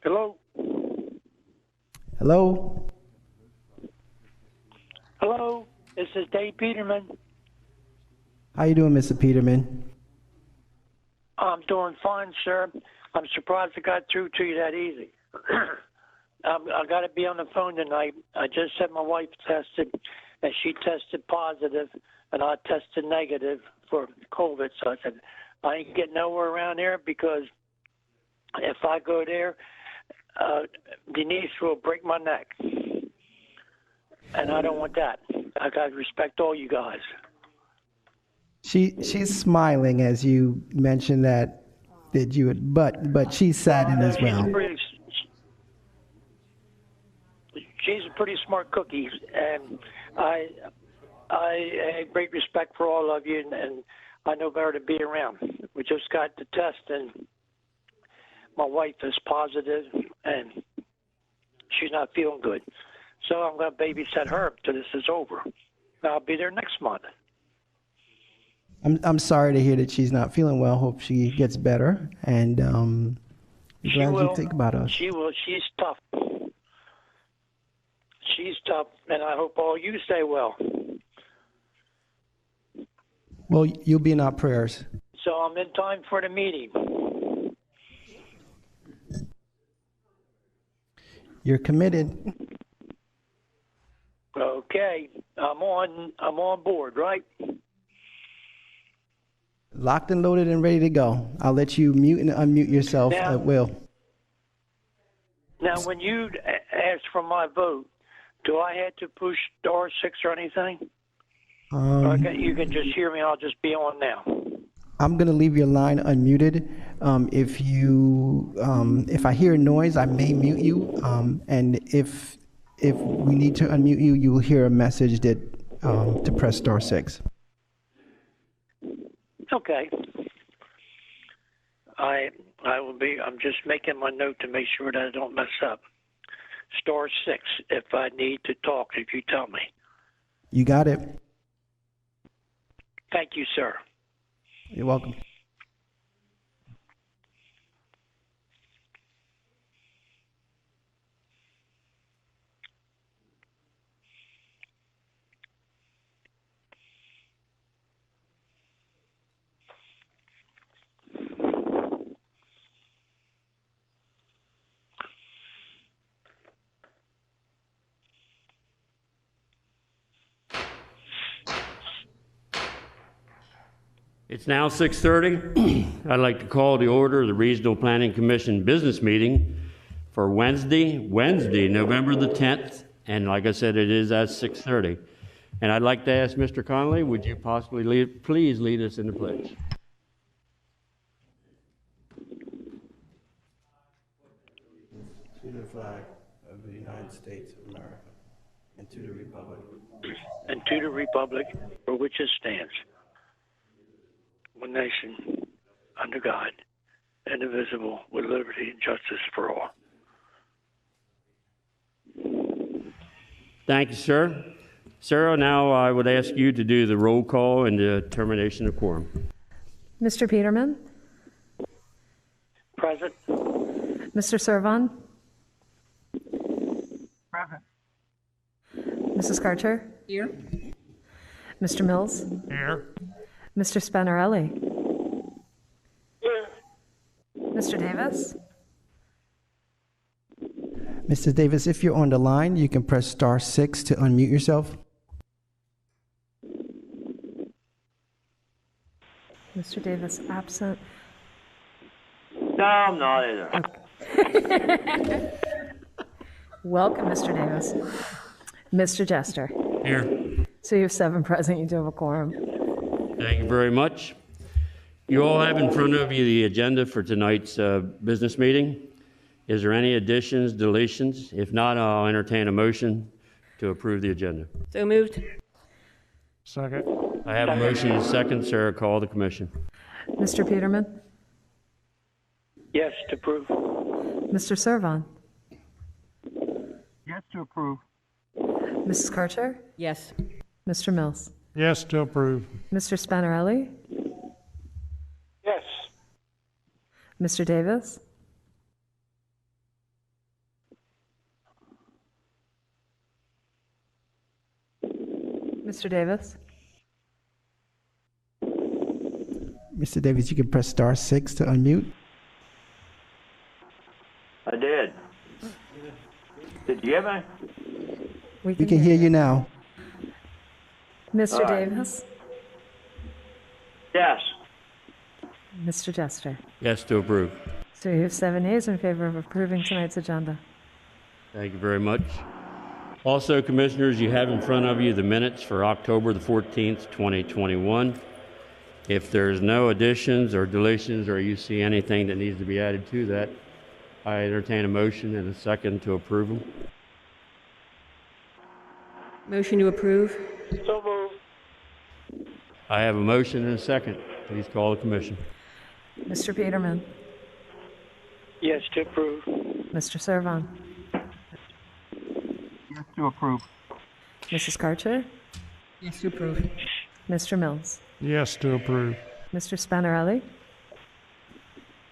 Hello? Hello? Hello? This is Dave Peterman. How you doing, Mr. Peterman? I'm doing fine, sir. I'm surprised I got through to you that easy. I got to be on the phone tonight. I just had my wife tested, and she tested positive, and I tested negative for COVID. So I said, I ain't getting nowhere around there because if I go there, Denise will break my neck. And I don't want that. I got to respect all you guys. She's smiling as you mentioned that you would, but she's saddened as well. She's a pretty smart cookie, and I have great respect for all of you, and I know better to be around. We just got the test, and my wife is positive, and she's not feeling good. So I'm going to babysit her till this is over. I'll be there next month. I'm sorry to hear that she's not feeling well. Hope she gets better, and glad you think about us. She will. She's tough. She's tough, and I hope all you stay well. Well, you'll be in our prayers. So I'm in time for the meeting. You're committed. Okay, I'm on board, right? Locked and loaded and ready to go. I'll let you mute and unmute yourself at will. Now, when you ask for my vote, do I have to push star 6 or anything? You can just hear me. I'll just be on now. I'm going to leave your line unmuted. If I hear a noise, I may mute you. And if we need to unmute you, you will hear a message that to press star 6. Okay. I will be. I'm just making my note to make sure that I don't mess up. Star 6 if I need to talk. If you tell me. You got it. Thank you, sir. You're welcome. It's now 6:30. I'd like to call to order the Regional Planning Commission business meeting for Wednesday, November the 10th. And like I said, it is at 6:30. And I'd like to ask Mr. Connolly, would you possibly please lead us in the pledge? To the flag of the United States of America, and to the republic. And to the republic for which it stands, one nation, under God, indivisible, with liberty and justice for all. Thank you, sir. Sarah, now I would ask you to do the roll call and the termination of quorum. Mr. Peterman? Present. Mr. Servan? Present. Mrs. Karcher? Here. Mr. Mills? Here. Mr. Spinarelli? Here. Mr. Davis? Mr. Davis, if you're on the line, you can press star 6 to unmute yourself. Mr. Davis absent. No, I'm not either. Welcome, Mr. Davis. Mr. Jester? Here. So you have 7 present, you do have a quorum. Thank you very much. You all have in front of you the agenda for tonight's business meeting. Is there any additions, deletions? If not, I'll entertain a motion to approve the agenda. So moved. Second. I have a motion and a second. Sarah, call the commission. Mr. Peterman? Yes, to approve. Mr. Servan? Yes, to approve. Mrs. Karcher? Yes. Mr. Mills? Yes, to approve. Mr. Spinarelli? Yes. Mr. Davis? Mr. Davis? Mr. Davis, you can press *6 to unmute. I did. Did you hear me? We can hear you now. Mr. All right. Davis? Yes. Mr. Jester? Yes to approve. So you have 7 yeas in favor of approving tonight's agenda. Thank you very much. Also, Commissioners, you have in front of you the minutes for October the 14th, 2021. If there's no additions or deletions, or you see anything that needs to be added to that, I entertain a motion and a second to approve them. Motion to approve? So moved. I have a motion and a second. Please call the commission. Mr. Peterman? Yes, to approve. Mr. Servon? Yes to approve. Mrs. Karcher? Yes to approve. Mr. Mills? Yes to approve. Mr. Spanarelli?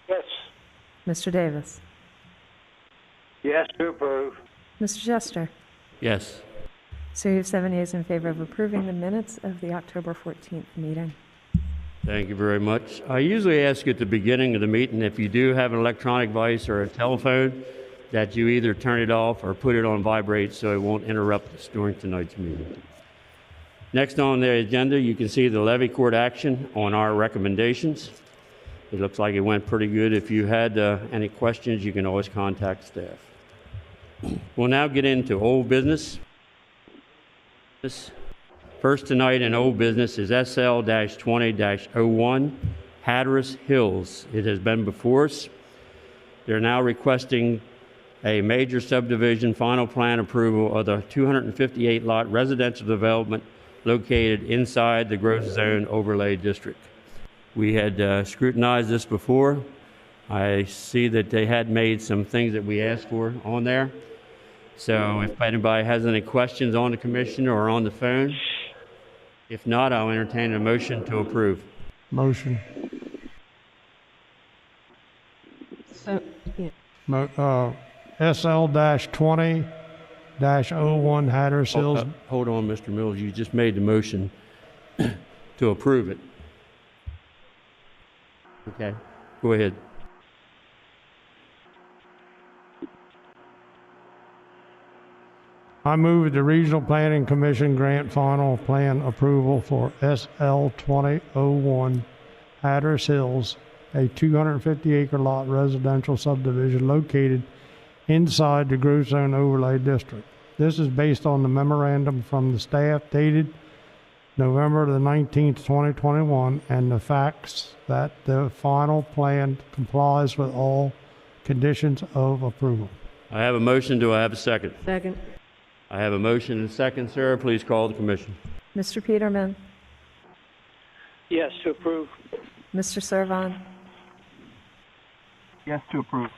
Yes. Mr. Davis? Yes to approve. Mr. Jester? Yes. So you have 7 yeas in favor of approving the minutes of the October 14th meeting. Thank you very much. I usually ask at the beginning of the meeting if you do have an electronic device or a telephone that you either turn it off or put it on vibrate so it won't interrupt us during tonight's meeting. Next on the agenda, you can see the levy court action on our recommendations. It looks like it went pretty good. If you had any questions, you can always contact staff. We'll now get into old business. First tonight in old business is SL-20-01, Hatteras Hills. It has been before us. They're now requesting a major subdivision final plan approval of the 258-lot residential development located inside the growth zone overlay district. We had scrutinized this before. I see that they had made some things that we asked for on there. So if anybody has any questions on the commission or on the phone, if not, I'll entertain a motion to approve. Motion. So, yeah. SL-20-01 Hatteras Hills. Hold on, Mr. Mills. You just made the motion to approve it. Okay, go ahead. I move the Regional Planning Commission grant final plan approval for SL-20-01 Hatteras Hills, a 250-acre lot residential subdivision located inside the growth zone overlay district. This is based on the memorandum from the staff dated November the 19th, 2021, and the facts that the final plan complies with all conditions of approval. I have a motion. Do I have a second? Second. I have a motion and a second, sir. Please call the commission. Mr. Peterman? Yes, to approve. Mr. Servon? Yes to approve.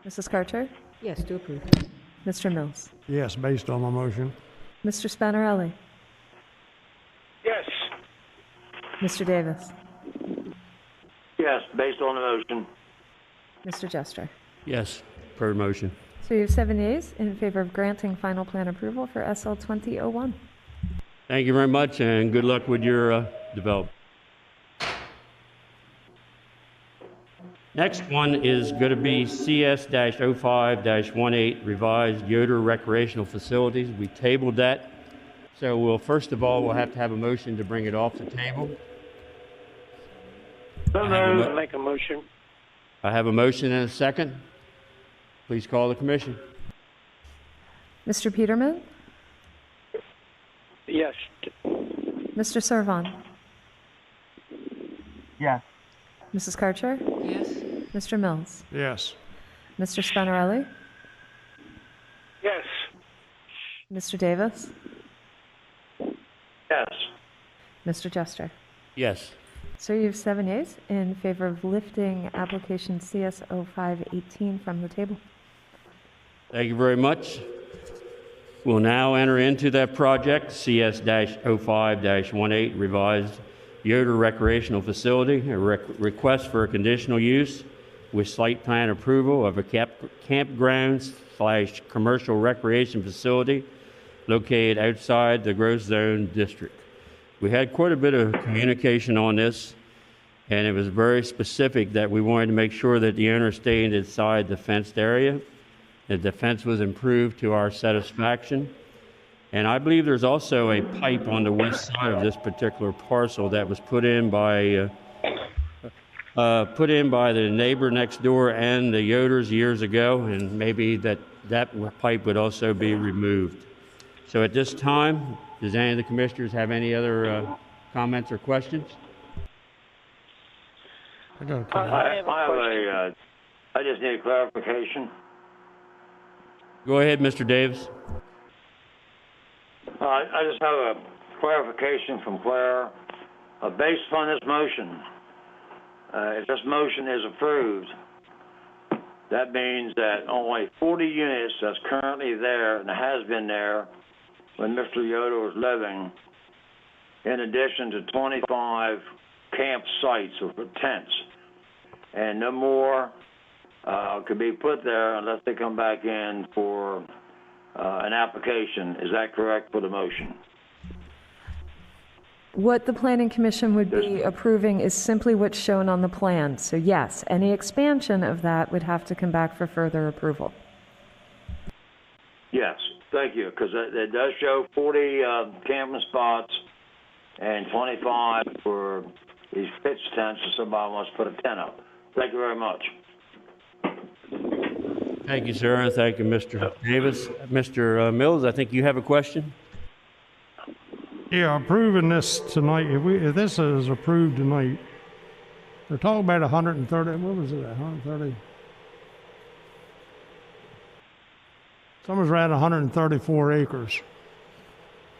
Mrs. Karcher? Yes to approve. Mr. Mills? Yes, based on my motion. Mr. Spanarelli? Yes. Mr. Davis? Yes, based on the motion. Mr. Jester? Yes, per motion. So you have 7 yeas in favor of granting final plan approval for SL 2001. Thank you very much, and good luck with your development. Next one is going to be CS-05-18 revised Yoder recreational facilities. We tabled that. So we'll first of all, we'll have to have a motion to bring it off the table. So moved. Make a motion. I have a motion and a second. Please call the commission. Mr. Peterman? Yes. Mr. Servon? Yes. Mrs. Karcher? Yes. Mr. Mills? Yes. Mr. Spanarelli? Yes. Mr. Davis? Yes. Mr. Jester? Yes. So you have 7 yeas in favor of lifting application CS 05-18 from the table. Thank you very much. We'll now enter into that project, CS-05-18 revised Yoder recreational facility, a request for a conditional use with site plan approval of a campground / commercial recreation facility located outside the growth zone district. We had quite a bit of communication on this, and it was very specific that we wanted to make sure that the owner stayed inside the fenced area, that the fence was improved to our satisfaction. And I believe there's also a pipe on the west side of this particular parcel that was put in by the neighbor next door and the Yoders years ago, and maybe that pipe would also be removed. So at this time, does any of the commissioners have any other comments or questions? I just need clarification. Go ahead, Mr. Davis. I just have a clarification from Claire. Based upon this motion, if this motion is approved, that means that only 40 units that's currently there and has been there when Mr. Yoder was living, in addition to 25 camp sites or tents, and no more could be put there unless they come back in for an application. Is that correct for the motion? What the Planning Commission would be approving is simply what's shown on the plan. So yes, any expansion of that would have to come back for further approval. Yes, thank you, because it does show 40 camping spots and 25 for these pitch tents if somebody wants to put a tent up. Thank you very much. Thank you, sir. Thank you, Mr. Davis. Mr. Mills, I think you have a question? Yeah, approving this tonight, if this is approved tonight, they're talking about 130, what was it, 130? Someone's around 134 acres.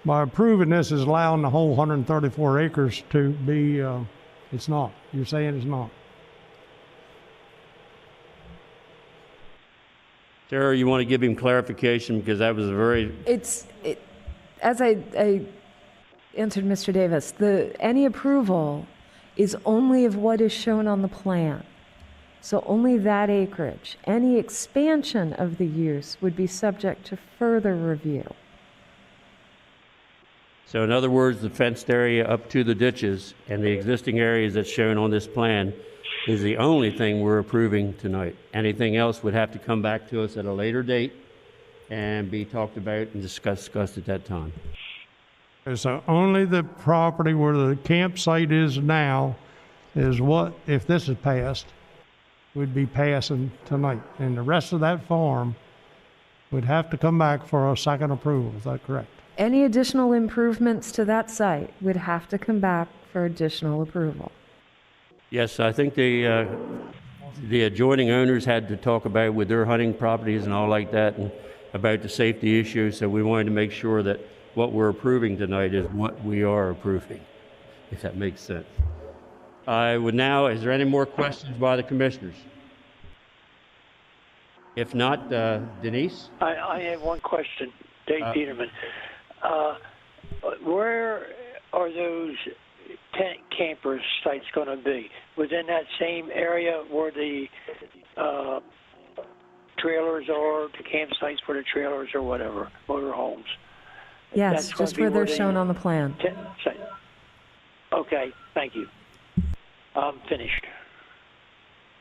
By approving this is allowing the whole 134 acres to be, it's not. You're saying it's not. Sarah, you want to give him clarification because that was a very... As I answered Mr. Davis, any approval is only of what is shown on the plan. So only that acreage. Any expansion of the use would be subject to further review. So in other words, the fenced area up to the ditches and the existing areas that's shown on this plan is the only thing we're approving tonight. Anything else would have to come back to us at a later date and be talked about and discussed at that time. So only the property where the campsite is now is what, if this is passed, would be passing tonight. And the rest of that farm would have to come back for a second approval. Is that correct? Any additional improvements to that site would have to come back for additional approval. Yes, I think the adjoining owners had to talk about with their hunting properties and all like that and about the safety issues. So we wanted to make sure that what we're approving tonight is what we are approving, if that makes sense. I would now, is there any more questions by the commissioners? If not, Denise? I have one question, Dave Peterman. Where are those tent camper sites going to be? Within that same area where the trailers are, the campsites for the trailers or whatever, motor homes? Yes, just where they're shown on the plan. Okay, thank you. I'm finished.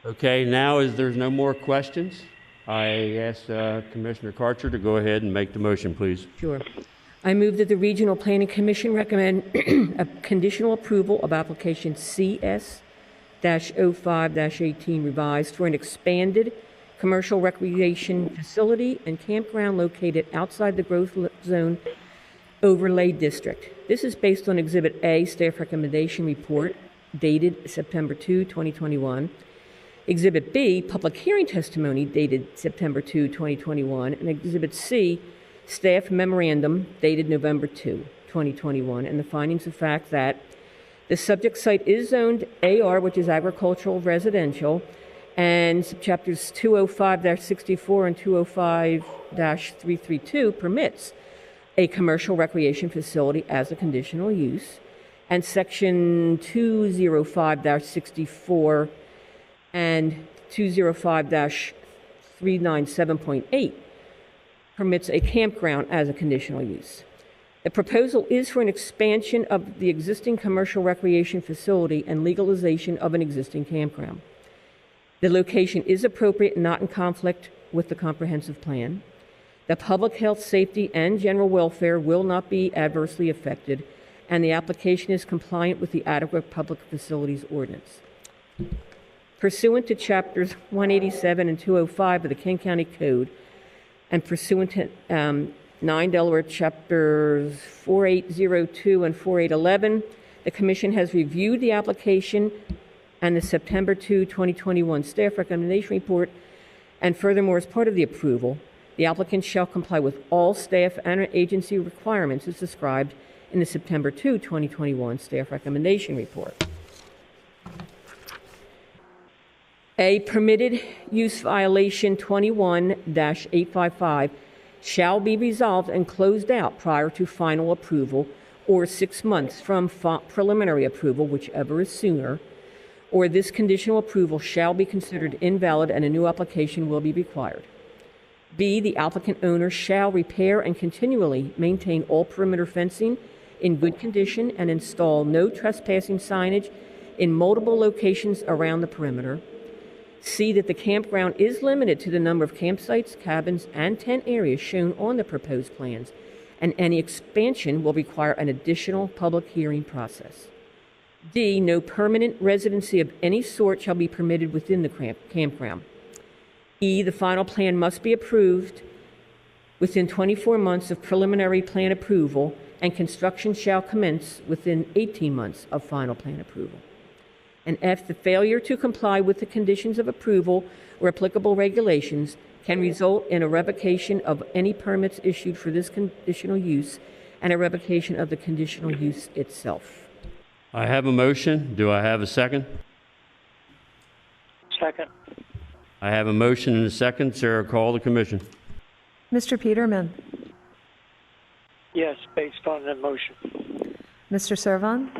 Okay, now as there's no more questions, I ask Commissioner Karcher to go ahead and make the motion, please. Sure. I move that the Regional Planning Commission recommend a conditional approval of application CS-05-18 revised for an expanded commercial recreation facility and campground located outside the growth zone overlay district. This is based on Exhibit A, Staff Recommendation Report, dated September 2, 2021. Exhibit B, Public Hearing Testimony, dated September 2, 2021. And Exhibit C, Staff Memorandum, dated November 2, 2021. And the findings of fact that the subject site is zoned AR, which is agricultural residential, and chapters 205-64 and 205-332 permits a commercial recreation facility as a conditional use, and section 205-64 and 205-397.8 permits a campground as a conditional use. The proposal is for an expansion of the existing commercial recreation facility and legalization of an existing campground. The location is appropriate and not in conflict with the comprehensive plan. The public health, safety, and general welfare will not be adversely affected, and the application is compliant with the adequate public facilities ordinance. Pursuant to Chapters 187 and 205 of the Kent County Code, and pursuant to 9 Delaware Chapters 4802 and 4811, the Commission has reviewed the application and the September 2, 2021 staff recommendation report, and furthermore, as part of the approval, the applicant shall comply with all staff and agency requirements as described in the September 2, 2021 staff recommendation report. A permitted use violation 21-855 shall be resolved and closed out prior to final approval or 6 months from preliminary approval, whichever is sooner, or this conditional approval shall be considered invalid and a new application will be required. B, the applicant owner shall repair and continually maintain all perimeter fencing in good condition and install no trespassing signage in multiple locations around the perimeter. C, that the campground is limited to the number of campsites, cabins, and tent areas shown on the proposed plans, and any expansion will require an additional public hearing process. D, no permanent residency of any sort shall be permitted within the campground. E, the final plan must be approved within 24 months of preliminary plan approval, and construction shall commence within 18 months of final plan approval. And F, the failure to comply with the conditions of approval or applicable regulations can result in a revocation of any permits issued for this conditional use and a revocation of the conditional use itself. I have a motion. Do I have a second? Second. I have a motion and a second. Sarah, call the commission. Mr. Peterman, Yes, based on the motion. Mr. Servon,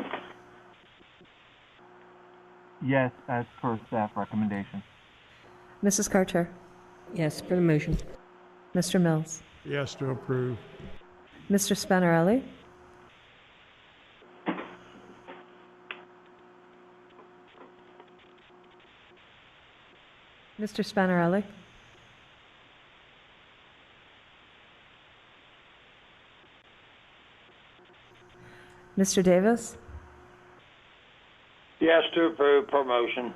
Yes, as per staff recommendation. Mrs. Karcher, Yes, for the motion. Mr. Mills, Yes to approve. Mr. Spanarelli, Mr. Spanarelli, Mr. Davis, Yes to approve per motion.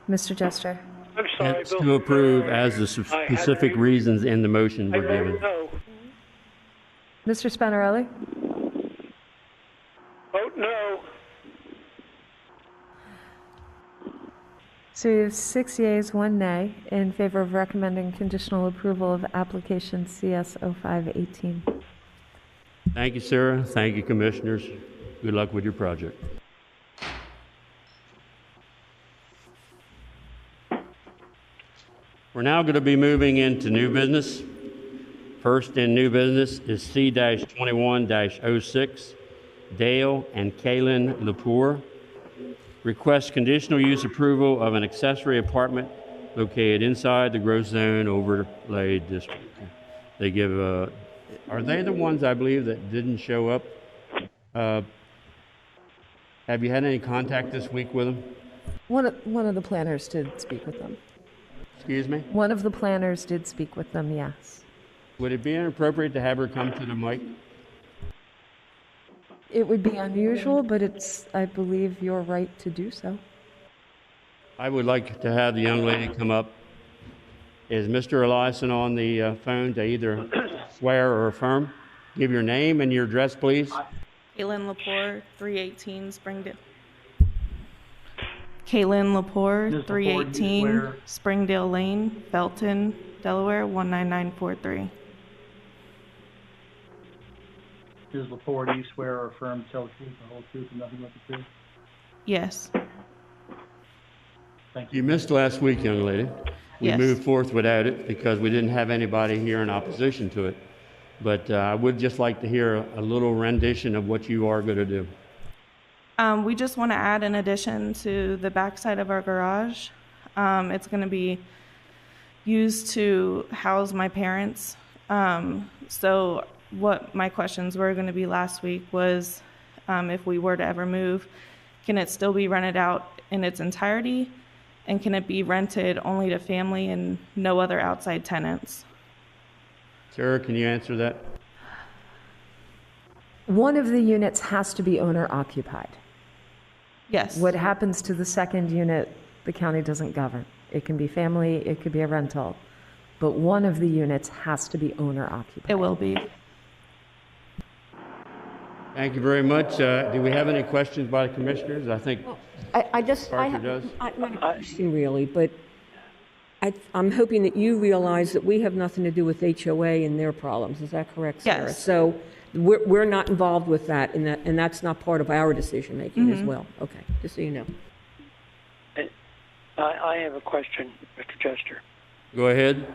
Mr. Jester, I'm sorry, It's Bill. to approve as the I had specific to- reasons in the motion I were given. vote no. Mr. Spanarelli, Vote no. So we have 6 yeas, 1 nay in favor of recommending conditional approval of application CS 0518. Thank you, Sarah. Thank you, commissioners. Good luck with your project. We're now going to be moving into new business. First in new business is C-21-06, Dale and Kaylin Lepore. Request conditional use approval of an accessory apartment located inside the growth zone overlay district. They give are they the ones I believe that didn't show up? Have you had any contact this week with them? One of the planners did speak with them. Excuse me? One of the planners did speak with them, yes. Would it be inappropriate to have her come to the mic? It would be unusual, but it's, I believe, your right to do so. I would like to have the young lady come up. Is Mr. Eliason on the phone to either swear or affirm? Give your name and your address, please. Kaylin Lepore, 318 Springdale. Kaylin Lepore, Ms. Lepore, do you 318 swear- Springdale Lane, Felton, Delaware, 19943. Ms. Lepore, do you swear or affirm to tell the truth, the whole truth, and nothing but the truth? Yes. Thank You you. missed last week, young lady. We Yes. moved forth without it because we didn't have anybody here in opposition to it. But I would just like to hear a little rendition of what you are going to do. We just want to add an addition to the backside of our garage. It's going to be used to house my parents So what my questions were going to be last week was, if we were to ever move, can it still be rented out in its entirety? And can it be rented only to family and no other outside tenants? Sarah, can you answer that? One of the units has to be owner occupied. Yes. What happens to the second unit, the county doesn't govern. It can be family, it could be a rental, but one of the units has to be owner occupied. It will be. Thank you very much. Do we have any questions by the commissioners? I think I Parker does. not a question really, but I'm hoping that you realize that we have nothing to do with HOA and their problems. Is that correct, Sarah? Yes. So we're not involved with that, and that's not part of our decision-making as well. Okay, just so you know. I have a question, Mr. Chester. Go ahead.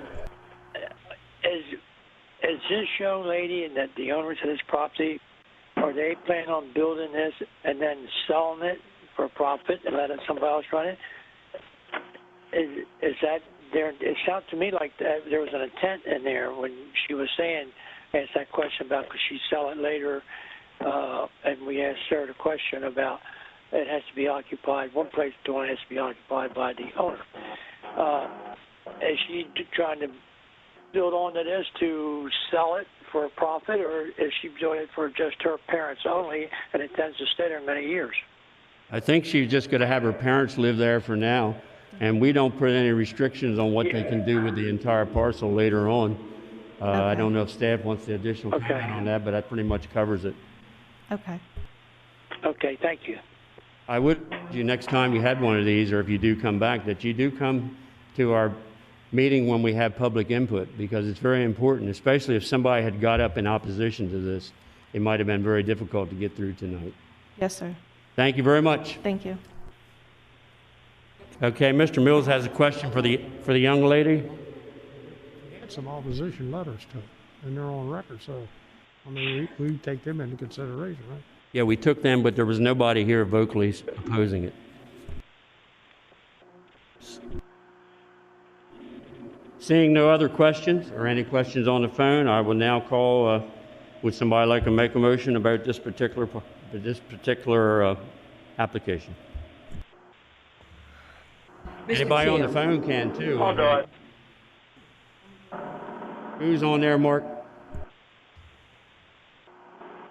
Is this young lady and that the owners of this property, are they planning on building this and then selling it for profit and letting somebody else run it? Is that there? It sounds to me like there was an intent in there when she was saying, asked that question about could she sell it later, and we asked her the question about it has to be occupied. One place door has to be occupied by the owner. Is she trying to build onto this to sell it for a profit, or is she doing it for just her parents only and intends to stay there many years? I think she's just going to have her parents live there for now, and we don't put any restrictions on what they can do with the entire parcel later on. I don't know if staff wants the additional comment on that, but that pretty much covers it. Okay. Okay, thank you. I would, next time you had one of these, or if you do come back, that you do come to our meeting when we have public input, because it's very important, especially if somebody had got up in opposition to this. It might have been very difficult to get through tonight. Yes, sir. Thank you very much. Thank you. Okay, Mr. Mills has a question for the young lady. We had some opposition letters to it, and they're on record, so, I mean, we take them into consideration, right? Yeah, we took them, but there was nobody here vocally opposing it. Seeing no other questions or any questions on the phone, I will now call, would somebody like to make a motion about this particular application? Anybody on the phone can too. I'll do it. Who's on there, Mark?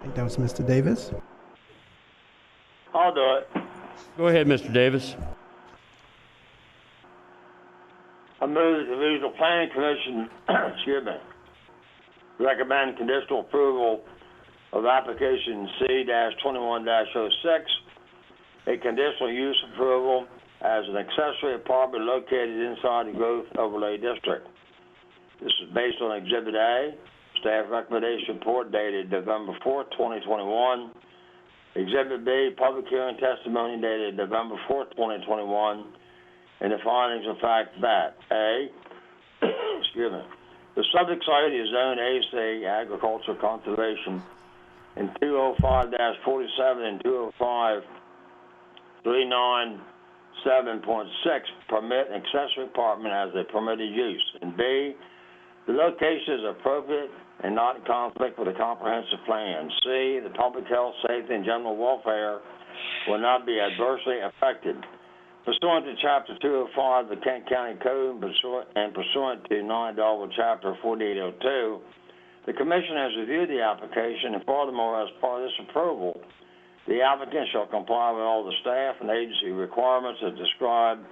I think that was Mr. Davis. I'll do it. Go ahead, Mr. Davis. I move that the Regional Planning Commission, recommend conditional approval of application C-21-06, a conditional use approval as an accessory apartment located inside the Growth Overlay District. This is based on Exhibit A, staff recommendation report dated November 4th, 2021. Exhibit B, public hearing testimony dated November 4th, 2021. And the findings of fact that A, the subject site is Zone AC, Agricultural Conservation, in 205-47 and 205-397.6 permit an accessory apartment as a permitted use. And B, the location is appropriate and not in conflict with the comprehensive plan. C, the public health, safety, and general welfare will not be adversely affected. Pursuant to Chapter 205 of the Kent County Code and pursuant to 9 Chapter 4802, the Commission has reviewed the application, and furthermore, as part of this approval, the applicant shall comply with all the staff and agency requirements as described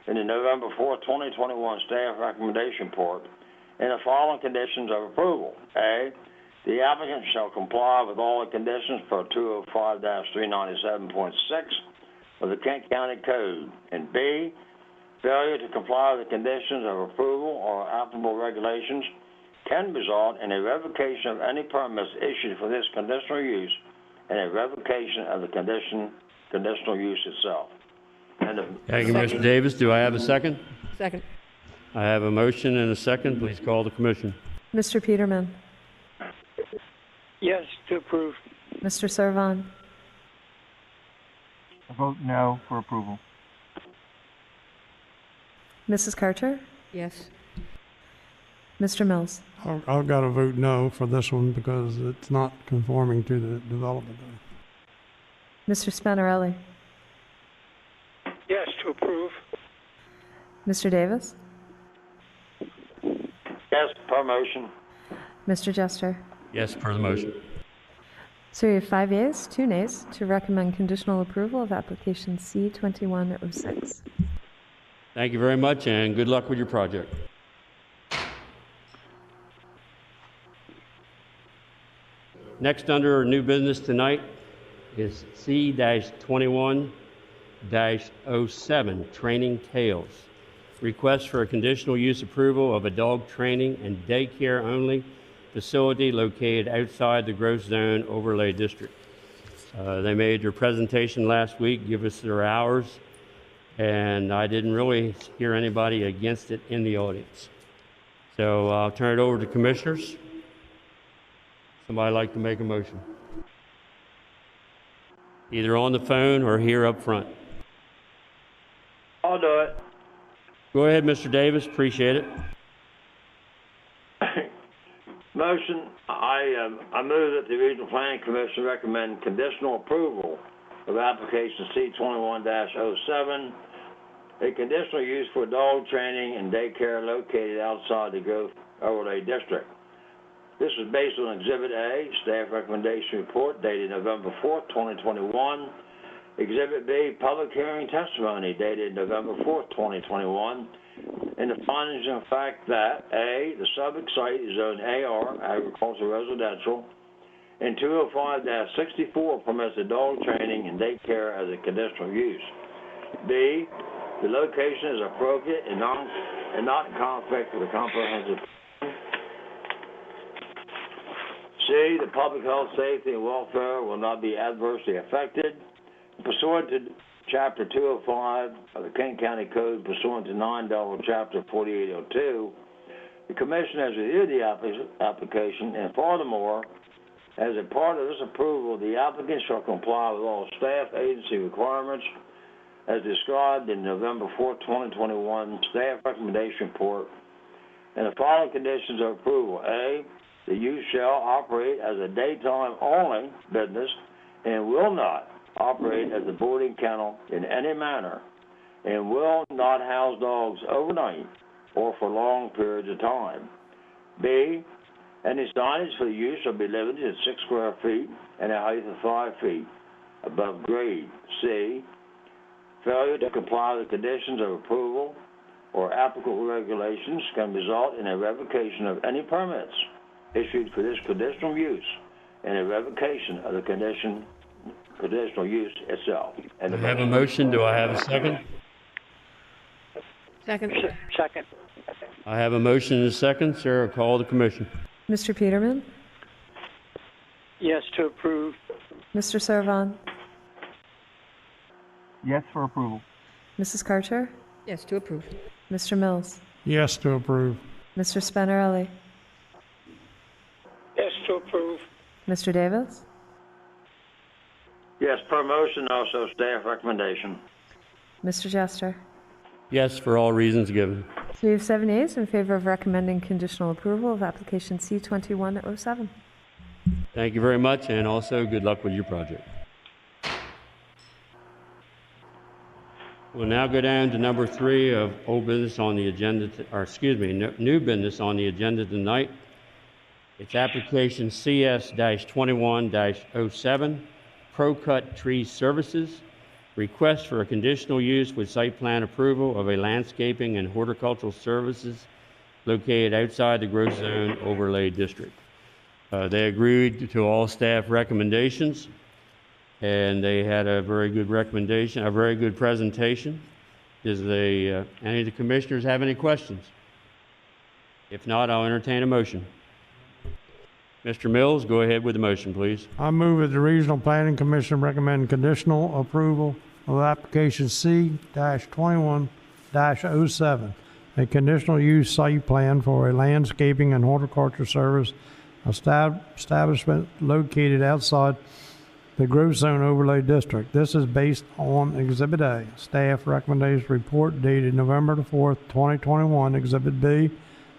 in the November 4, 2021 staff recommendation report and the following conditions of approval. A, the applicant shall comply with all the conditions per 205-397.6 of the Kent County Code. And B, failure to comply with the conditions of approval or applicable regulations can result in a revocation of any permits issued for this conditional use and a revocation of the conditional use itself. Thank you, Mr. Davis. Do I have a second? Second. I have a motion and a second. Please call the commission. Mr. Peterman, Yes, to approve. Mr. Servan, I vote no for approval. Mrs. Karcher, Yes. Mr. Mills? I've got to vote no for this one because it's not conforming to the development. Mr. Spinarelli? Yes, to approve. Mr. Davis? Yes, per motion. Mr. Jester? Yes, per the motion. So we have 5 yeas, 2 nays to recommend conditional approval of application C-2106. Thank you very much, and good luck with your project. Next under new business tonight is C-21-07, Training Tales. Request for a conditional use approval of a dog training and daycare only facility located outside the growth zone overlay district. They made their presentation last week, give us their hours, and I didn't really hear anybody against it in the audience. So I'll turn it over to commissioners. Somebody like to make a motion? Either on the phone or here up front. I'll do it. Go ahead, Mr. Davis, appreciate it. Motion, I move that the Regional Planning Commission recommend conditional approval of application C-21-07, a conditional use for dog training and daycare located outside the growth overlay district. This is based on Exhibit A, staff recommendation report dated November 4th, 2021. Exhibit B, public hearing testimony dated November 4th, 2021. And the findings of fact that A, the subject site is zoned AR, agricultural residential, and 205-64 permits the dog training and daycare as a conditional use. B, the location is appropriate and not in conflict with the comprehensive. C, the public health, safety, and welfare will not be adversely affected. Pursuant to Chapter 205 of the Kent County Code, pursuant to 9 Chapter 4802, the Commission has reviewed the application, and furthermore, as a part of this approval, the applicant shall comply with all staff agency requirements as described in November 4, 2021 staff recommendation report, and the following conditions of approval. A, the use shall operate as a daytime only business and will not operate as a boarding kennel in any manner and will not house dogs overnight or for long periods of time. B, any signage for the use shall be limited to 6 square feet and a height of 5 feet above grade. C, failure to comply with conditions of approval or applicable regulations can result in a revocation of any permits issued for this conditional use and a revocation of the conditional use itself. And I have a motion. Do I have a second? Second. Second. I have a motion and a second. Sarah, call the commission. Mr. Peterman? Yes, to approve. Mr. Servan? Yes for approval. Mrs. Karcher? Yes, to approve. Mr. Mills? Yes to approve. Mr. Spinarelli? Yes, to approve. Mr. Davis? yes, per motion, also staff recommendation. Mr. Jester? Yes, for all reasons given. So we have 7 yeas in favor of recommending conditional approval of application C-2107. Thank you very much, and also good luck with your project. We'll now go down to number 3 of old business on the agenda, new business on the agenda tonight. It's application CS-21-07, ProCut Tree Services. Request for a conditional use with site plan approval of a landscaping and horticultural services located outside the growth zone overlay district. They agreed to all staff recommendations, and they had a very good recommendation, a very good presentation. Does any of the commissioners have any questions? If not, I'll entertain a motion. Mr. Mills, go ahead with the motion, please. I move that the Regional Planning Commission recommend conditional approval of application C-21-07, a conditional use site plan for a landscaping and horticulture service establishment located outside the growth zone overlay district. This is based on Exhibit A, staff recommendation report dated November the 4th, 2021. Exhibit B,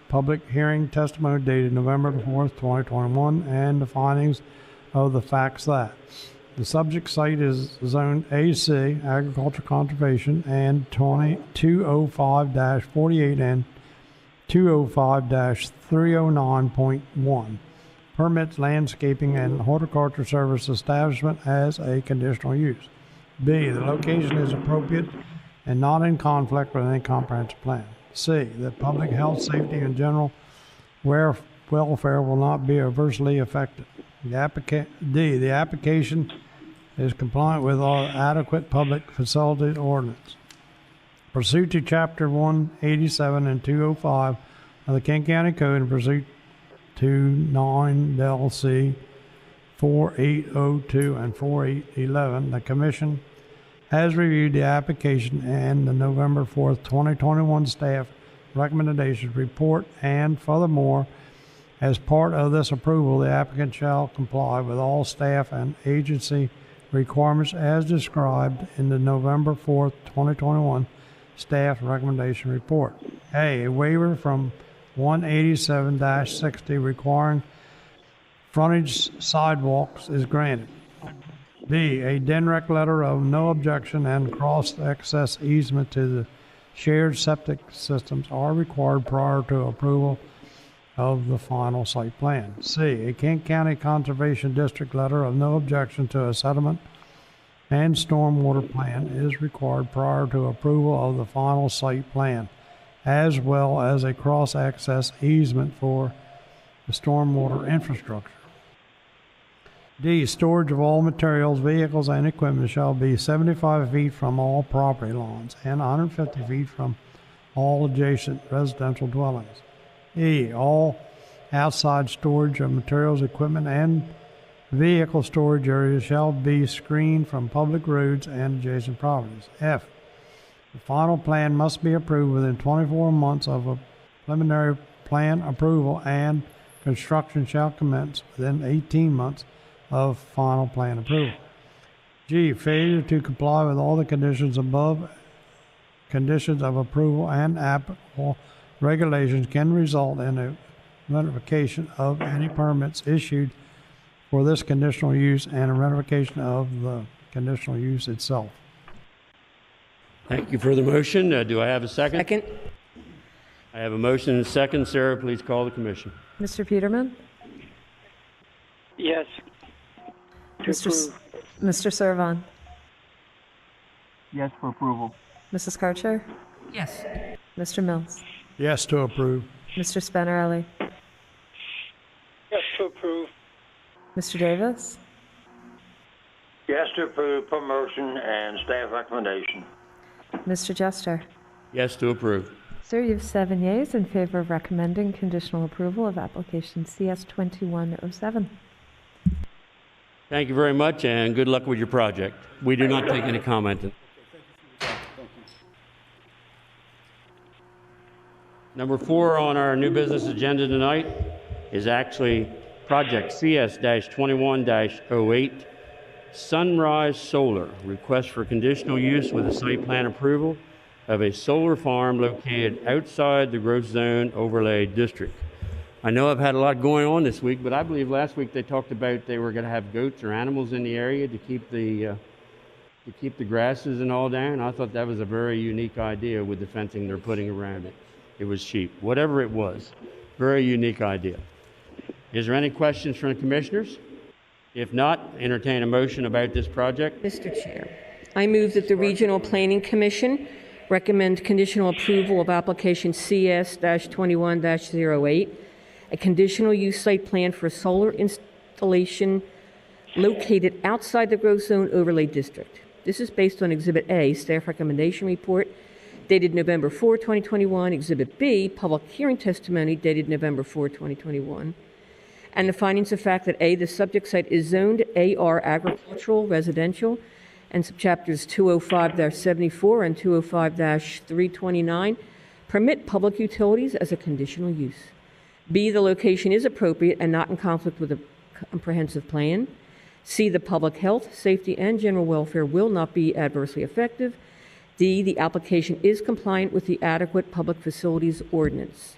public hearing testimony dated November 4th, 2021, and the findings of the facts that the subject site is zoned AC, Agriculture Conservation, and 205-48 and 205-309.1 permits landscaping and horticulture service establishment as a conditional use. B, the location is appropriate and not in conflict with any comprehensive plan. C, that public health, safety, and general welfare will not be adversely affected. D, the application is compliant with our adequate public facilities ordinance. Pursuant to Chapter 187 and 205 of the Kent County Code and pursuant to 9 Del C 4802 and 4811, the Commission has reviewed the application and the November 4th, 2021 staff recommendations report, and furthermore, as part of this approval, the applicant shall comply with all staff and agency requirements as described in the November 4th, 2021 staff recommendation report. A waiver from 187-60 requiring frontage sidewalks is granted. B, a DNREC letter of no objection and cross-access easement to the shared septic systems are required prior to approval of the final site plan. C, a Kent County Conservation District letter of no objection to a settlement and stormwater plan is required prior to approval of the final site plan, as well as a cross-access easement for the stormwater infrastructure. D, storage of all materials, vehicles, and equipment shall be 75 feet from all property lines and 150 feet from all adjacent residential dwellings. E, all outside storage of materials, equipment, and vehicle storage areas shall be screened from public roads and adjacent properties. F, the final plan must be approved within 24 months of a preliminary plan approval, and construction shall commence within 18 months of final plan approval. G, failure to comply with all the conditions above, conditions of approval and applicable regulations can result in a ratification of any permits issued for this conditional use and a ratification of the conditional use itself. Thank you for the motion. Do I have a second? Second. I have a motion and a second. Sarah, please call the commission. Mr. Peterman? Yes. To approve. Mr. Servon? Yes for approval. Mrs. Karcher? Yes. Mr. Mills? Yes to approve. Mr. Spinarelli? Yes, to approve. Mr. Davis? Yes to approve per motion and staff recommendation. Mr. Jester? Yes to approve. Sir, you have 7 yeas in favor of recommending conditional approval of application CS 2107. Thank you very much, and good luck with your project. We do not take any comment. Number 4 on our new business agenda tonight is actually project CS-21-08, Sunrise Solar, request for conditional use with a site plan approval of a solar farm located outside the growth zone overlay district. I know I've had a lot going on this week, but I believe last week they talked about they were going to have goats or animals in the area to keep the grasses and all down. I thought that was a very unique idea with the fencing they're putting around it. It was cheap, whatever it was. Very unique idea. Is there any questions from the commissioners? If not, entertain a motion about this project. Mr. Chair, I move that the Regional Planning Commission recommend conditional approval of application CS-21-08, a conditional use site plan for a solar installation located outside the growth zone overlay district. This is based on Exhibit A, staff recommendation report, dated November 4, 2021, Exhibit B, public hearing testimony, dated November 4, 2021, and the findings of fact that A, the subject site is zoned AR agricultural residential, and subchapters 205-74 and 205-329 permit public utilities as a conditional use. B, the location is appropriate and not in conflict with a comprehensive plan. C, the public health, safety, and general welfare will not be adversely affected. D, the application is compliant with the adequate public facilities ordinance.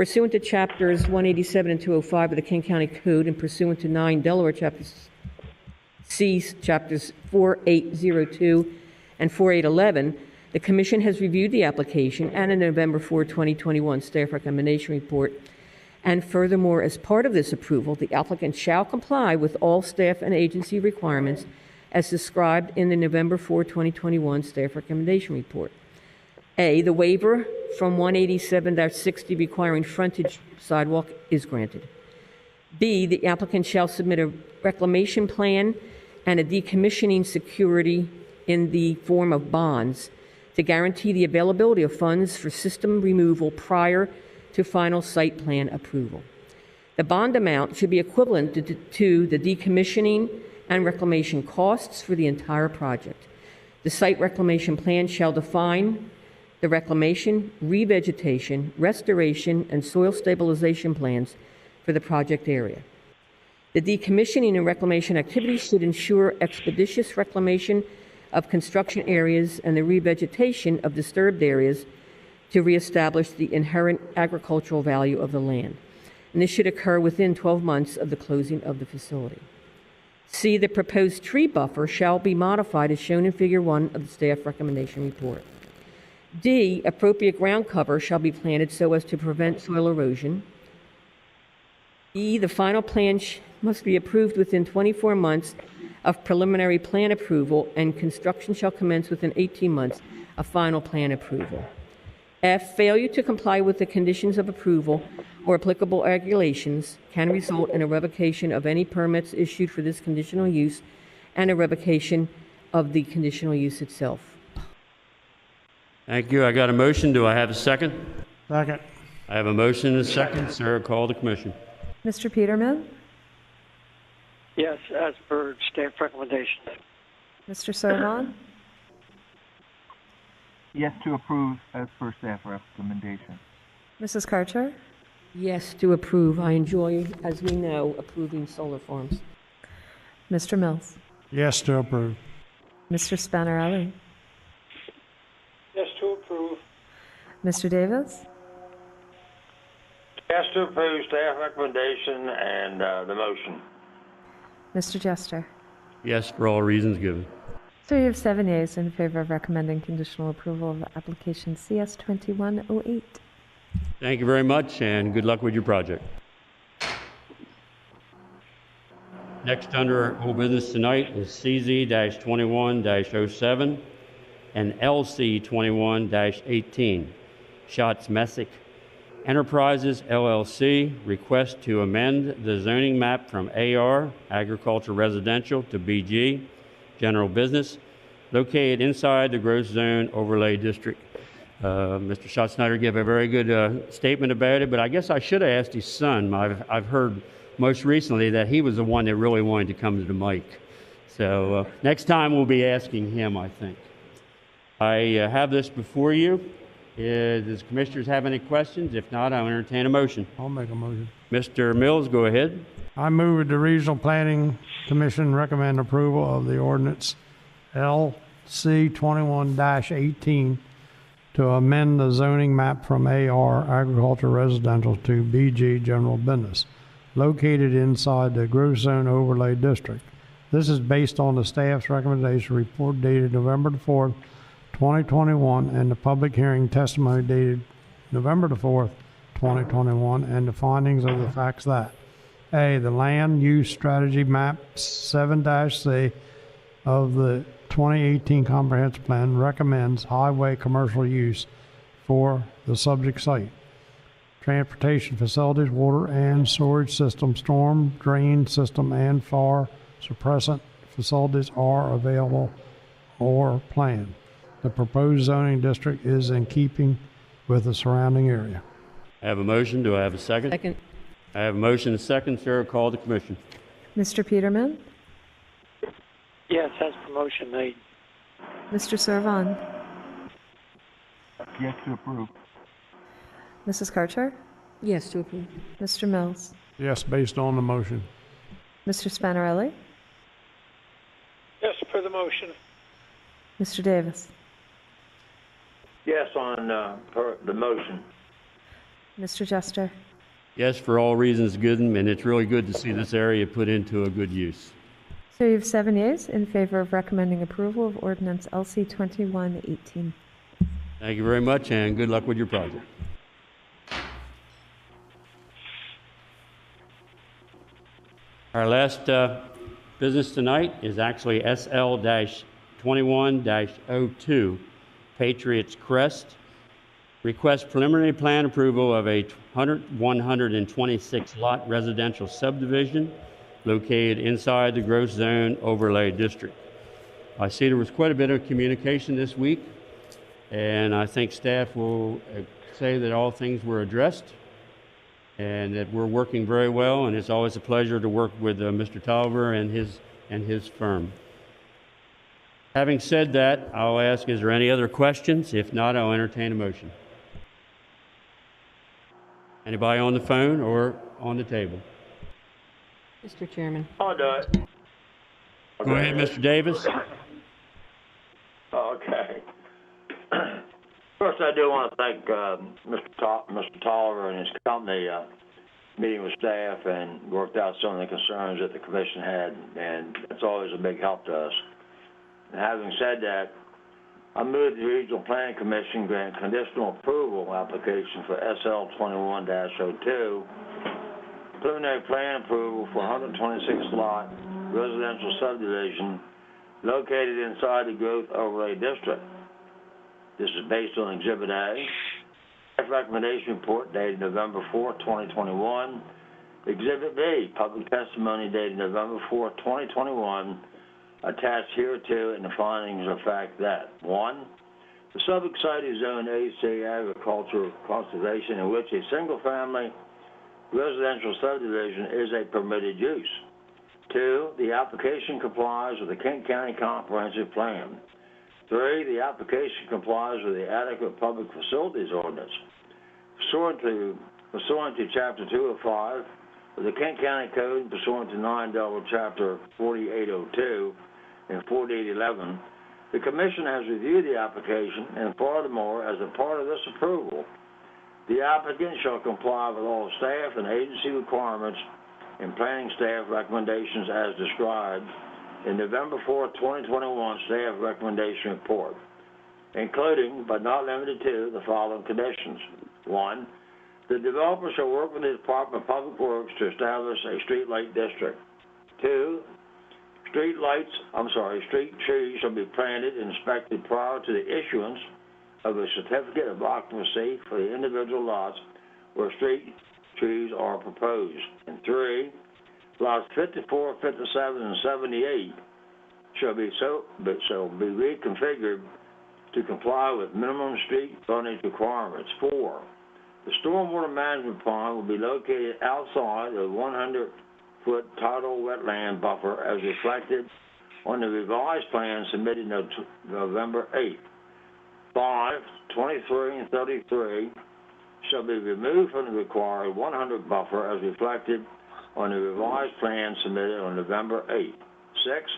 Pursuant to Chapters 187 and 205 of the King County Code and pursuant to 9 Delaware Chapters Chapters 4802 and 4811, the Commission has reviewed the application and a November 4, 2021 staff recommendation report. And furthermore, as part of this approval, the applicant shall comply with all staff and agency requirements as described in the November 4, 2021 staff recommendation report. A, the waiver from 187-60 requiring frontage sidewalk is granted. B, the applicant shall submit a reclamation plan and a decommissioning security in the form of bonds to guarantee the availability of funds for system removal prior to final site plan approval. The bond amount should be equivalent to the decommissioning and reclamation costs for the entire project. The site reclamation plan shall define the reclamation, revegetation, restoration, and soil stabilization plans for the project area. The decommissioning and reclamation activities should ensure expeditious reclamation of construction areas and the revegetation of disturbed areas to reestablish the inherent agricultural value of the land. And this should occur within 12 months of the closing of the facility. C, the proposed tree buffer shall be modified as shown in Figure 1 of the staff recommendation report. D, appropriate ground cover shall be planted so as to prevent soil erosion. E, the final plan must be approved within 24 months of preliminary plan approval, and construction shall commence within 18 months of final plan approval. F, failure to comply with the conditions of approval or applicable regulations can result in a revocation of any permits issued for this conditional use and a revocation of the conditional use itself. Thank you. I got a motion. Do I have a second? Second. I have a motion and a second. Sarah, call the commission. Mr. Peterman? Yes, as per staff recommendation. Mr. Servan? Yes to approve as per staff recommendation. Mrs. Karcher? Yes to approve. I enjoy, as we know, approving solar farms. Mr. Mills? Yes to approve. Mr. Spanarelli? Yes to approve. Mr. Davis? Yes to approve staff recommendation and the motion. Mr. Jester? Yes, for all reasons given. So you have 7 yeas in favor of recommending conditional approval of application CS 2108. Thank you very much, and good luck with your project. Next under old business tonight is CZ-21-07 and LC-21-18. Schatz Messick Enterprises, LLC, request to amend the zoning map from AR, Agriculture Residential, to BG, General Business, located inside the Growth Zone Overlay District. Mr. Schatzsnyder gave a very good statement about it, but I guess I should have asked his son. I've heard most recently that he was the one that really wanted to come to the mic. So next time we'll be asking him, I think. I have this before you. Does commissioners have any questions? If not, I'll entertain a motion. I'll make a motion. Mr. Mills, go ahead. I move that the Regional Planning Commission recommend approval of the ordinance LC 21-18 to amend the zoning map from AR Agriculture Residential to BG General Business, located inside the Growth Zone Overlay District. This is based on the staff's recommendation report dated November the 4th, 2021, and the public hearing testimony dated November the 4th, 2021, and the findings of the facts that A, the land use strategy map 7-C of the 2018 comprehensive plan recommends highway commercial use for the subject site. Transportation facilities, water and storage system, storm drain system, and fire suppressant facilities are available or planned. The proposed zoning district is in keeping with the surrounding area. I have a motion. Do I have a second? Second. I have a motion and a second. Sarah, call the commission. Mr. Peterman? Yes, as per motion made. Mr. Servan? Yes to approve. Mrs. Karcher? Yes to approve. Mr. Mills? Yes, based on the motion. Mr. Spanarelli? Yes, per the motion. Mr. Davis? Yes on per the motion. Mr. Jester? Yes, for all reasons good, and it's really good to see this area put into a good use. So you have 7 yeas in favor of recommending approval of ordinance LC 2118. Thank you very much, and good luck with your project. Our last business tonight is actually SL-21-02, Patriots Crest. Request preliminary plan approval of a 126-lot residential subdivision located inside the growth zone overlay district. I see there was quite a bit of communication this week, and I think staff will say that all things were addressed and that we're working very well, and it's always a pleasure to work with Mr. Tolliver and his firm. Having said that, I'll ask, is there any other questions? If not, I'll entertain a motion. Anybody on the phone or on the table? Mr. Chairman. I'll do it. Go ahead, Mr. Davis. Okay. First, I do want to thank Mr. Tolliver and his company meeting with staff and worked out some of the concerns that the commission had, and it's always a big help to us. And having said that, I moved the Regional Planning Commission grant conditional approval application for SL 21-02, preliminary plan approval for 126-lot residential subdivision located inside the growth overlay district. This is based on Exhibit A, staff recommendation report dated November 4, 2021. Exhibit B, public testimony dated November 4, 2021, attached hereto in the findings of fact that, 1, the subject site is Zone AC Agricultural Conservation in which a single-family residential subdivision is a permitted use. 2, the application complies with the Kent County Comprehensive Plan. 3, the application complies with the Adequate Public Facilities Ordinance. Pursuant to Chapter 205 of the Kent County Code, pursuant to 9 Delaware Chapter 4802 and 4811, the Commission has reviewed the application, and furthermore, as a part of this approval, the applicant shall comply with all staff and agency requirements and planning staff recommendations as described in November 4, 2021 staff recommendation report, including, but not limited to, the following conditions. 1, the developer shall work with the Department of Public Works to establish a street light district. 2, street trees shall be planted and inspected prior to the issuance of a certificate of occupancy for the individual lots where street trees are proposed. And 3, lots 54, 57, and 78 shall be reconfigured to comply with minimum street frontage requirements. 4, the stormwater management pond will be located outside the 100-foot tidal wetland buffer as reflected on the revised plan submitted November 8. 5, 23, and 33 shall be removed from the required 100 buffer as reflected on the revised plan submitted on November 8. 6,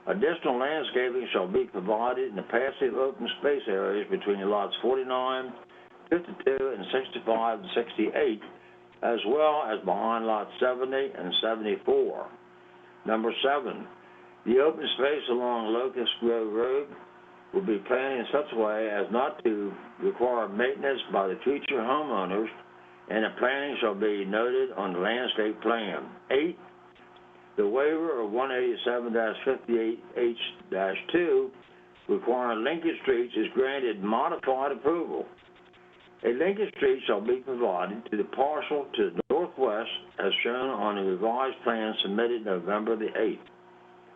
additional landscaping shall be provided in the passive open space areas between lots 49, 52, and 65 and 68, as well as behind lots 70 and 74. Number 7, the open space along Locust Grove Road will be planned in such a way as not to require maintenance by the future homeowners, and the planning shall be noted on the landscape plan. 8, the waiver of 187-58H-2 requiring linkage streets is granted modified approval. A linkage street shall be provided to the parcel to the northwest as shown on the revised plan submitted November the 8th.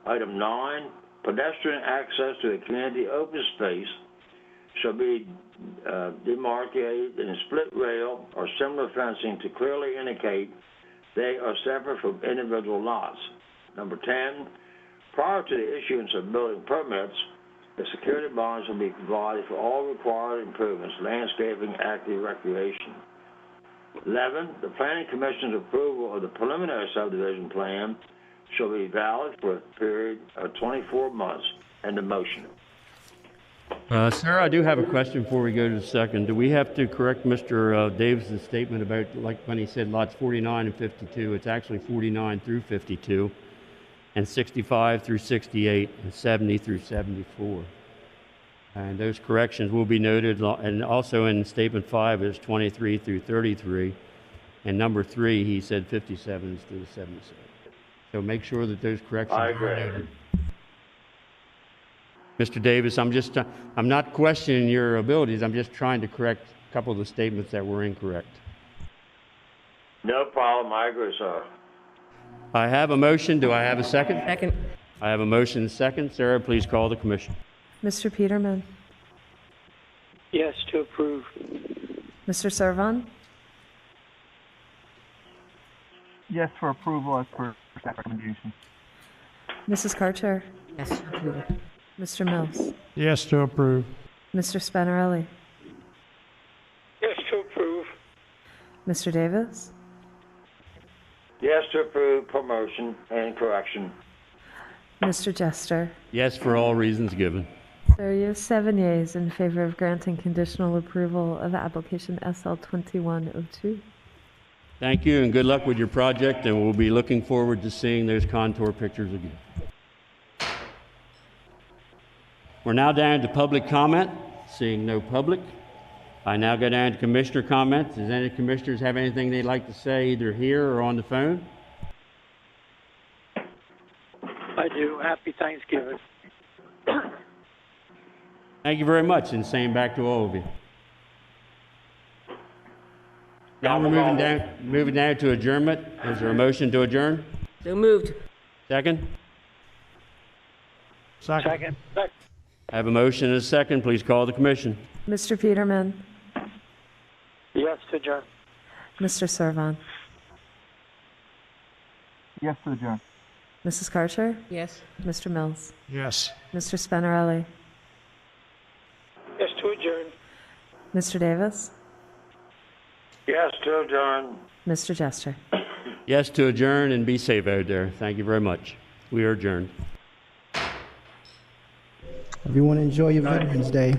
Item 9, pedestrian access to the community open space shall be demarcated in split rail or similar fencing to clearly indicate they are separate from individual lots. Number 10, prior to the issuance of building permits, the security bonds will be provided for all required improvements, landscaping, active recreation. 11, the Planning Commission's approval of the preliminary subdivision plan shall be valid for a period of 24 months. And the motion. Sir, I do have a question before we go to the second. Do we have to correct Mr. Davis' statement about, like, when he said lots 49 and 52? It's actually 49 through 52, and 65 through 68, and 70 through 74. And those corrections will be noted, and also in statement 5 is 23 through 33, and number 3, he said 57 instead of 77. So make sure that those corrections are noted. Mr. Davis, I'm not questioning your abilities. I'm just trying to correct a couple of the statements that were incorrect. No problem. I agree, sir. I have a motion. Do I have a second? Second. I have a motion and a second. Sarah, please call the commission. Mr. Peterman, Yes, to approve. Mr. Servon, Yes for approval as per staff recommendation. Mrs. Karcher, Yes. Approved. Mr. Mills, Yes to approve. Mr. Spinarelli, Yes, to approve. Mr. Davis, Yes to approve promotion and correction. Mr. Jester. Yes, for all reasons given. So you have 7 yeas in favor of granting conditional approval of application SL 2102. Thank you, and good luck with your project, and we'll be looking forward to seeing those contour pictures again. We're now down to public comment. Seeing no public, I now go down to commissioner comments. Does any commissioners have anything they'd like to say, either here or on the phone? I do. Happy Thanksgiving. Thank you very much, and same back to all of you. Now we're moving down to adjournment. Is there a motion to adjourn? So moved. Second? Second. I have a motion and a second. Please call the commission. Mr. Peterman, Yes, to adjourn. Mr. Servon, Yes to adjourn. Mrs. Karcher, Yes. Mr. Mills, Yes. Mr. Spinarelli, Yes, to adjourn. Mr. Davis, Yes to adjourn. Mr. Jester. Yes to adjourn, and be safe out there. Thank you very much. We are adjourned. Everyone enjoy your Veterans Day.